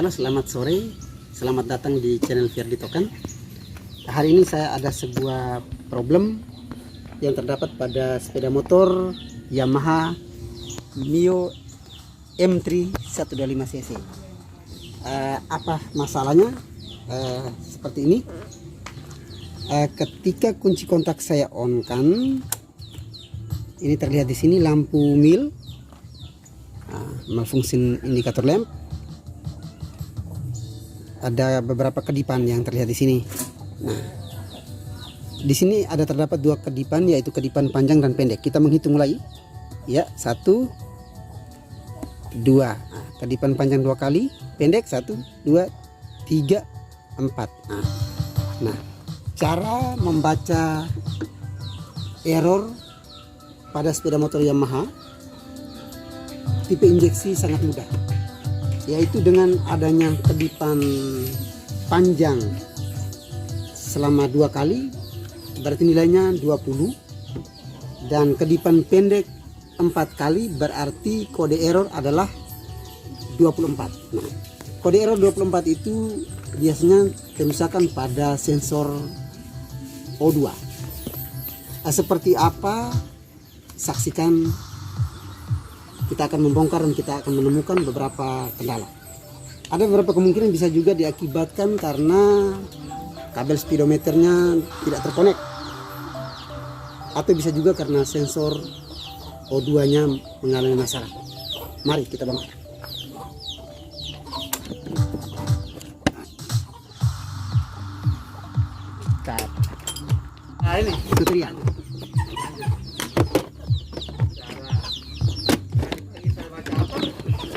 Halo, selamat sore, selamat datang di channel Firdy Token. Hari ini saya ada sebuah problem yang terdapat pada sepeda motor Yamaha Mio M3 125cc. Apa masalahnya? Seperti ini. Ketika kunci kontak saya on kan, ini terlihat di sini lampu mil, malfungsi indikator lamp. Ada beberapa kedipan yang terlihat di sini. Nah, di sini ada terdapat dua kedipan, yaitu kedipan panjang dan pendek. Kita menghitung mulai. Ya, 1, 2. Nah, kedipan panjang 2 kali, pendek 1, 2, 3, 4. Nah, cara membaca error pada sepeda motor Yamaha tipe injeksi sangat mudah, yaitu dengan adanya kedipan panjang selama 2 kali berarti nilainya 20, dan kedipan pendek 4 kali berarti kode error adalah 24. Nah, kode error 24 itu biasanya kerusakan pada sensor O2. Seperti apa? Saksikan. Kita akan membongkar dan kita akan menemukan beberapa kendala. Ada beberapa kemungkinan bisa juga diakibatkan karena kabel speedometernya tidak terkonek, atau bisa juga karena sensor O2 nya mengalami masalah. Mari kita bongkar. Nah, ini tutorial.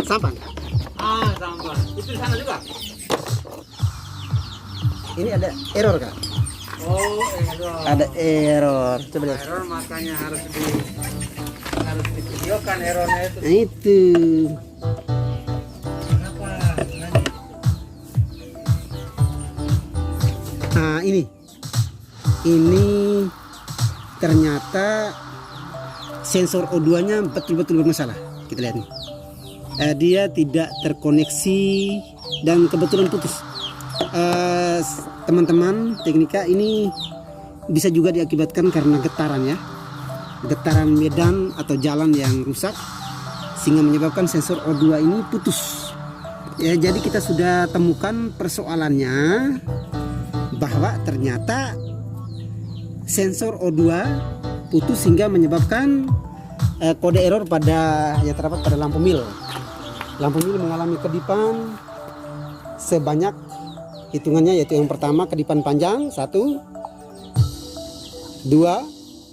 Sampan. Sampan. Itu di sana juga. Ini ada error, Kak. Oh, error. Ada error. Coba lihat. Error makanya harus divideokan errornya itu. Nah, itu. Kenapa? Nah, ini ternyata sensor O2-nya betul-betul bermasalah. Kita lihat nih. Dia tidak terkoneksi dan kebetulan putus. Teman-teman teknika, ini bisa juga diakibatkan karena getaran ya, getaran medan atau jalan yang rusak sehingga menyebabkan sensor O2 ini putus ya. Jadi kita sudah temukan persoalannya, bahwa ternyata sensor O2 putus sehingga menyebabkan kode error pada yang terdapat pada lampu mil. Lampu mil mengalami kedipan sebanyak hitungannya, yaitu yang pertama kedipan panjang 1, 2,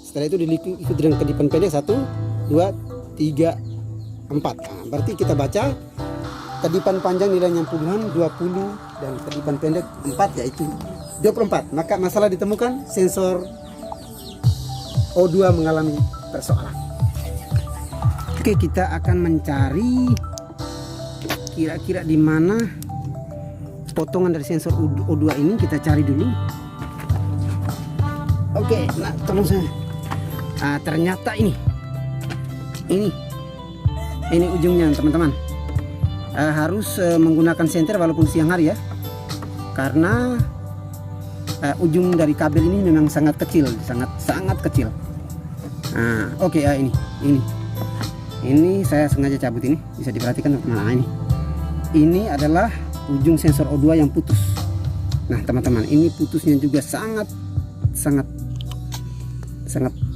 setelah itu diikuti dengan kedipan pendek 1, 2, 3, 4. Nah, berarti kita baca kedipan panjang nilainya puluhan 20 dan kedipan pendek 4 yaitu 24. Maka masalah ditemukan, sensor O2 mengalami persoalan. Oke, kita akan mencari kira-kira di mana potongan dari sensor O2 ini. Kita cari dulu. Oke, nah tolong saya. Ternyata ini ujungnya, teman-teman. Harus menggunakan senter walaupun siang hari ya, karena ujung dari kabel ini memang sangat kecil, sangat kecil. Oke, ini saya sengaja cabut, ini bisa diperhatikan teman-teman. Ini adalah ujung sensor O2 yang putus. Nah, teman-teman, ini putusnya juga sangat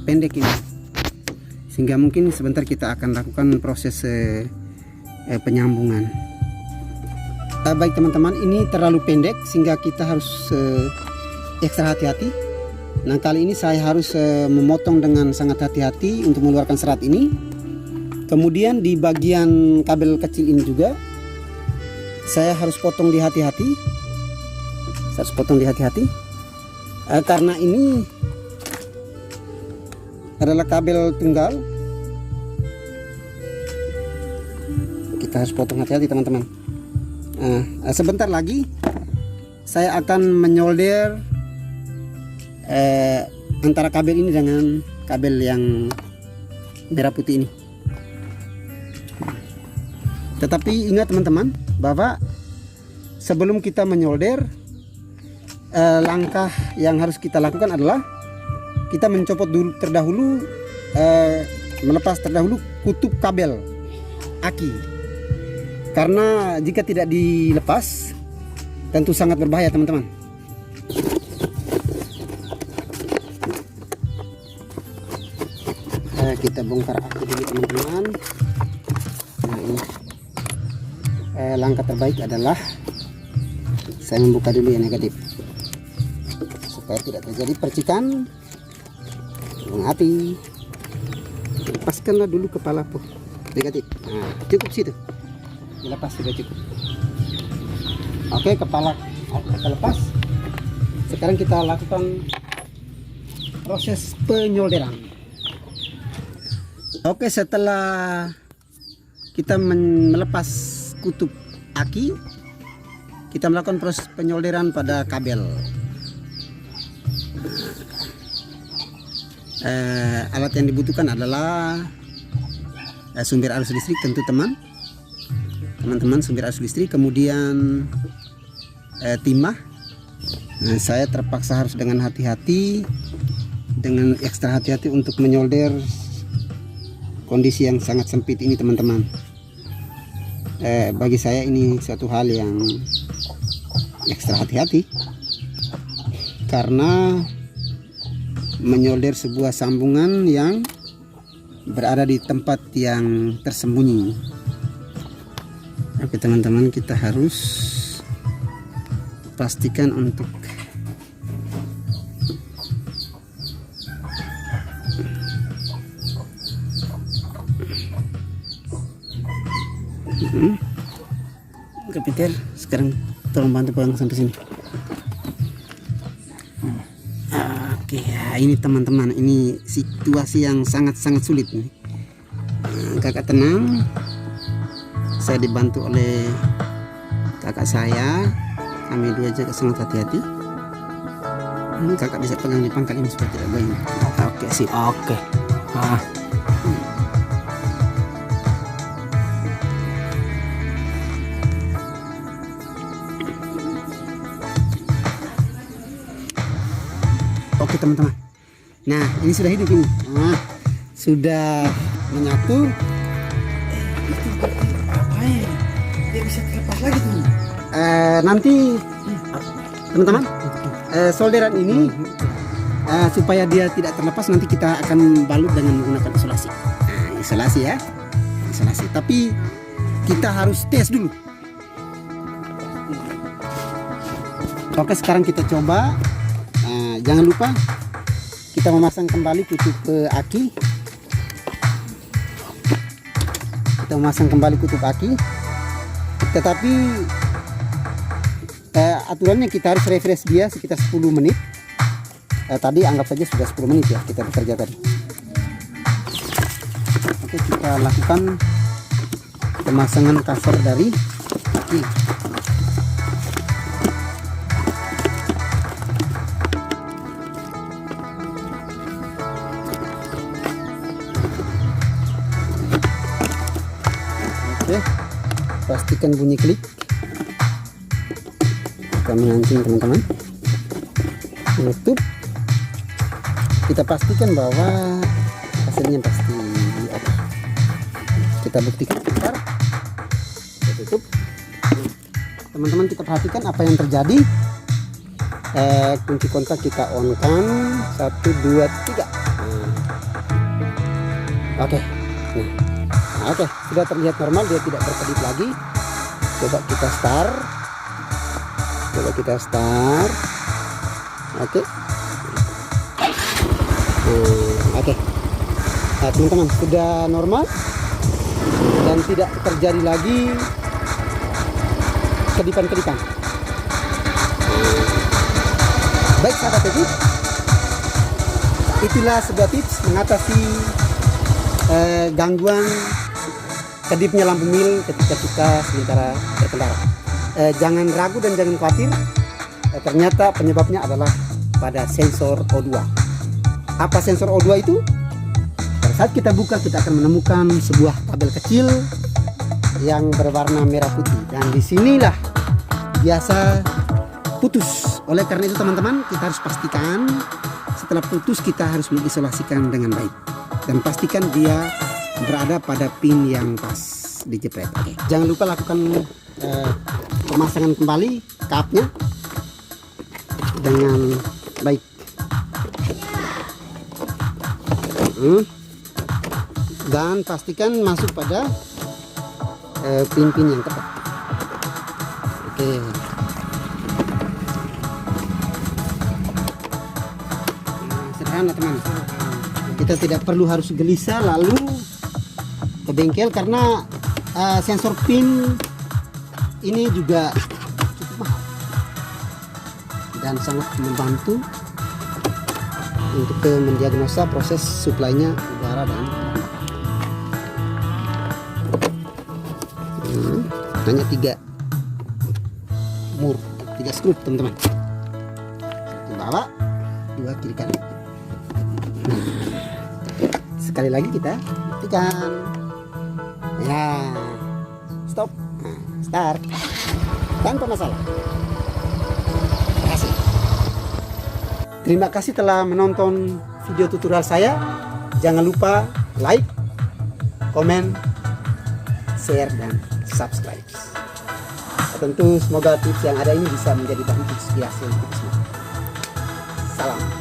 pendek ini, sehingga mungkin sebentar kita akan lakukan proses penyambungan. Baik teman-teman, ini terlalu pendek sehingga kita harus ekstra hati-hati. Nah, kali ini saya harus memotong dengan sangat hati-hati untuk mengeluarkan serat ini. Kemudian di bagian kabel kecil ini juga saya harus potong di hati-hati. Karena ini adalah kabel tunggal. Kita harus potong hati-hati, teman-teman. Sebentar lagi saya akan menyolder antara kabel ini dengan kabel yang merah putih ini. Tetapi ingat teman-teman, bahwa sebelum kita menyolder, langkah yang harus kita lakukan adalah kita mencopot dulu terdahulu, melepas terdahulu kutub kabel aki, karena jika tidak dilepas tentu sangat berbahaya teman-teman. Kita bongkar aki dulu teman-teman. Nah, ini langkah terbaik adalah saya membuka dulu yang negatif supaya tidak terjadi percikan api. Lepaskanlah dulu kepala negatif. Nah, cukup situ, dilepas sudah cukup. Oke, kepala kita lepas. Sekarang kita lakukan proses penyolderan. Oke, setelah kita melepas kutub aki, kita melakukan proses penyolderan pada kabel. Alat yang dibutuhkan adalah sumber arus listrik, tentu teman-teman sumber arus listrik, kemudian timah. Saya terpaksa harus dengan hati-hati, dengan ekstra hati-hati untuk menyolder kondisi yang sangat sempit ini teman-teman. Bagi saya ini suatu hal yang ekstra hati-hati, karena menyolder sebuah sambungan yang berada di tempat yang tersembunyi. Oke teman-teman, kita harus pastikan untuk Kapiter, sekarang tolong bantu pegang sampai sini. Oke, ya, ini teman-teman, ini situasi yang sangat-sangat sulit nih. Kakak tenang, saya dibantu oleh kakak saya, kami dua jaga sangat hati-hati. Kakak bisa pegang di pangkal ini supaya tidak goyang. Oke, sip. Oke. Oke teman-teman, nah ini sudah hidup ini, nah, sudah menyatu. Itu apa ya? Dia bisa terlepas lagi tuh. Nanti teman-teman, solderan ini supaya dia tidak terlepas, nanti kita akan balut dengan menggunakan isolasi. Nah, isolasi ya, isolasi. Tapi kita harus tes dulu. Oke, sekarang kita coba. Jangan lupa kita memasang kembali kutub aki. Kita memasang kembali kutub aki. Tetapi aturannya kita harus refresh dia sekitar 10 menit. Tadi anggap saja sudah 10 menit ya kita bekerja tadi. Oke, kita lakukan pemasangan cover dari aki. Oke, pastikan bunyi klik. Kita mengancing teman-teman, menutup. Kita pastikan bahwa hasilnya pasti oke. Kita buktikan bentar. Kita tutup. Teman-teman, kita perhatikan apa yang terjadi. Kunci kontak kita on kan. 1, 2, 3. Oke. Oke, sudah terlihat normal, dia tidak berkedip lagi. Coba kita start. Oke. Oke. Nah, teman-teman, sudah normal dan tidak terjadi lagi kedipan-kedipan. Baik sahabat teknik, itulah sebuah tips mengatasi gangguan kedipnya lampu mil ketika kita sementara berkendara. Jangan ragu dan jangan khawatir, ternyata penyebabnya adalah pada sensor O2. Apa sensor O2 itu? Pada saat kita buka, kita akan menemukan sebuah kabel kecil yang berwarna merah putih, dan disinilah biasa putus. Oleh karena itu teman-teman, kita harus pastikan setelah putus kita harus mengisolasikan dengan baik dan pastikan dia berada pada pin yang pas dijepret. Oke. Jangan lupa lakukan pemasangan kembali kapnya dengan baik. Dan pastikan masuk pada pin-pin yang tepat. Oke. Sederhana teman. Kita tidak perlu harus gelisah lalu ke bengkel karena sensor pin ini juga cukup mahal dan sangat membantu untuk mendiagnosa proses suplainya udara dan hanya 3 skrup teman-teman, 1 bawah 2 kiri kanan. Sekali lagi kita tekan ya, stop, start tanpa masalah. Terima kasih telah menonton video tutorial saya. Jangan lupa like, komen, share, dan subscribe. Tentu semoga tips yang ada ini bisa menjadi bahan inspirasi untuk kita semua. Salam.